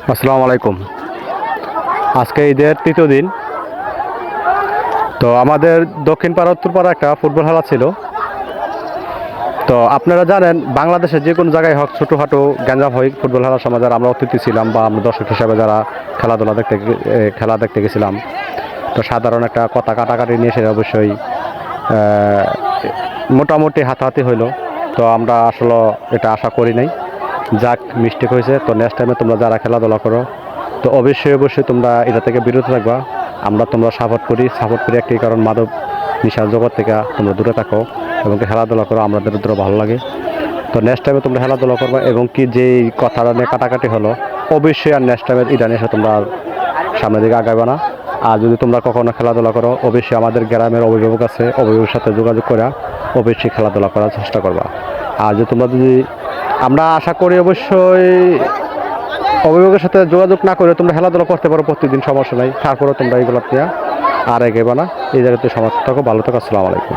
আসসালামু আলাইকুম। আজকে ঈদের তৃতীয় দিন। তো আমাদের দক্ষিণ পাড়া উত্তর পাড়া একটা ফুটবল খেলা ছিল। তো আপনারা জানেন বাংলাদেশের যে কোনো জায়গায় হোক ছোটোখাটো গ্যাঞ্জাম হয় ফুটবল খেলার সময়, যারা আমরা অতিথি ছিলাম বা আমরা দর্শক হিসাবে যারা খেলা দেখতে গেছিলাম, তো সাধারণ একটা কথা কাটাকাটি নিয়ে সেটা অবশ্যই মোটামুটি হাতাহাতি হইলো। তো আমরা আসলে এটা আশা করি নাই, যাক মিস্টেক হয়েছে। তো নেক্সট টাইমে তোমরা যারা খেলাধুলা করো তো অবশ্যই তোমরা এটা থেকে বিরত থাকবা। তোমরা সাপোর্ট করি একটি কারণ, মাদক নিশার জগৎ থেকে তোমরা দূরে থাকো এবং খেলাধুলা করো, আমাদের দ্বারা ভালো লাগে। তো নেক্সট টাইমে তোমরা খেলাধুলা করবা এবং কি যেই কথাটা নিয়ে কাটাকাটি হলো অবশ্যই আর নেক্সট টাইমে এটা নিয়ে তোমরা সামনের দিকে আগাইবা না। আর যদি তোমরা কখনো খেলাধুলা করো অবশ্যই আমাদের গ্রামের অভিভাবক আছে, অভিভাবকের সাথে যোগাযোগ করে অবশ্যই খেলাধুলা করার চেষ্টা করবা। আর যদি আমরা আশা করি অবশ্যই অভিভাবকের সাথে যোগাযোগ না করে তোমরা খেলাধুলা করতে পারো প্রতিদিন, সমস্যা নাই। তারপরেও তোমরা এইগুলো নিয়ে আর এগোবে না। এই জায়গাতে সমাজ থাকো, ভালো থাকো। আসসালামু আলাইকুম।